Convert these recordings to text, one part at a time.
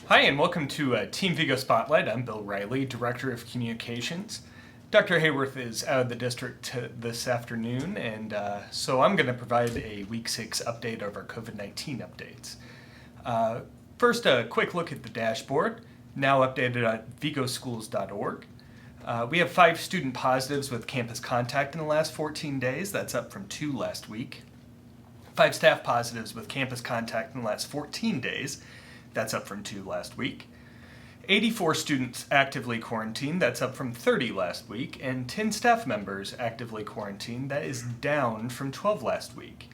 Hi, and welcome to Team Vigo Spotlight. I'm Bill Riley, Director of Communications. Dr. Hayworth is out of the district this afternoon, and so I'm going to provide a Week 6 update of our COVID-19 updates. First, a quick look at the dashboard, now updated at vigoschools.org. We have 5 student positives with campus contact in the last 14 days. That's up from 2 last week. 5 staff positives with campus contact in the last 14 days. That's up from 2 last week. 84 students actively quarantined, that's up from 30 last week, and 10 staff members actively quarantined, that is down from 12 last week.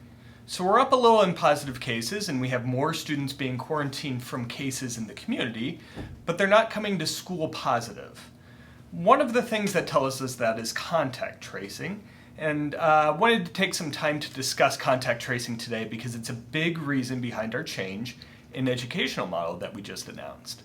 So we're up a little in positive cases, and we have more students being quarantined from cases in the community, but they're not coming to school positive. One of the things that tells us that is contact tracing, and I wanted to take some time to discuss contact tracing today because it's a big reason behind our change in educational model that we just announced.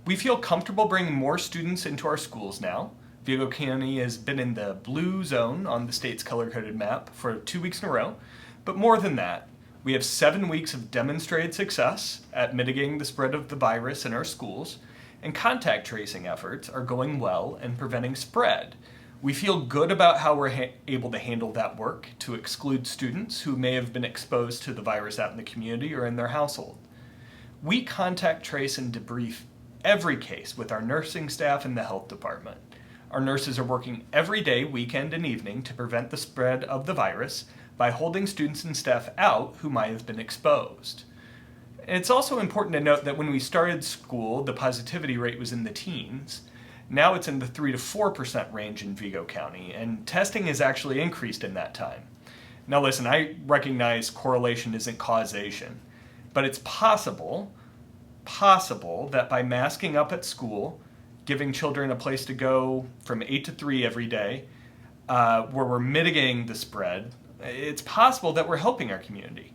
We feel comfortable bringing more students into our schools now. Vigo County has been in the blue zone on the state's color-coded map for 2 weeks in a row, but more than that, we have 7 weeks of demonstrated success at mitigating the spread of the virus in our schools, and contact tracing efforts are going well and preventing spread. We feel good about how we're able to handle that work to exclude students who may have been exposed to the virus out in the community or in their household. We contact trace and debrief every case with our nursing staff and the health department. Our nurses are working every day, weekend and evening, to prevent the spread of the virus by holding students and staff out who might have been exposed. It's also important to note that when we started school, the positivity rate was in the teens. Now it's in the 3 to 4% range in Vigo County, and testing has actually increased in that time. Now listen, I recognize correlation isn't causation, but it's possible that by masking up at school, giving children a place to go from 8 to 3 every day, where we're mitigating the spread, it's possible that we're helping our community.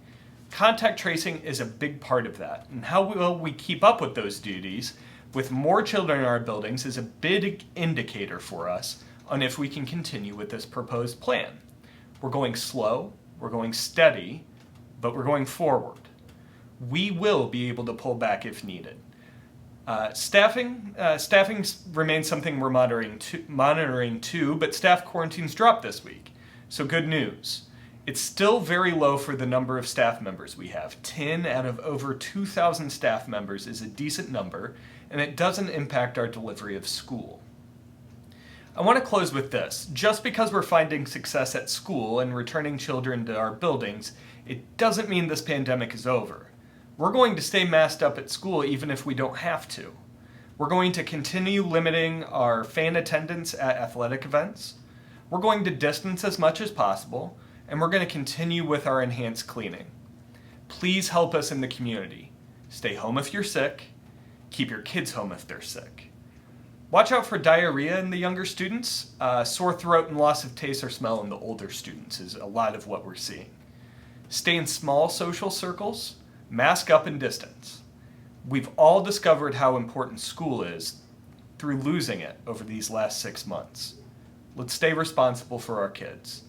Contact tracing is a big part of that, and how will we keep up with those duties with more children in our buildings is a big indicator for us on if we can continue with this proposed plan. We're going slow, we're going steady, but we're going forward. We will be able to pull back if needed. Staffing remains something we're monitoring too, but staff quarantines dropped this week, so good news. It's still very low for the number of staff members we have. 10 out of over 2,000 staff members is a decent number, and it doesn't impact our delivery of school. I want to close with this. Just because we're finding success at school and returning children to our buildings, it doesn't mean this pandemic is over. We're going to stay masked up at school even if we don't have to. We're going to continue limiting our fan attendance at athletic events. We're going to distance as much as possible, and we're going to continue with our enhanced cleaning. Please help us in the community. Stay home if you're sick. Keep your kids home if they're sick. Watch out for diarrhea in the younger students. Sore throat and loss of taste or smell in the older students is a lot of what we're seeing. Stay in small social circles. Mask up and distance. We've all discovered how important school is through losing it over these last 6 months. Let's stay responsible for our kids.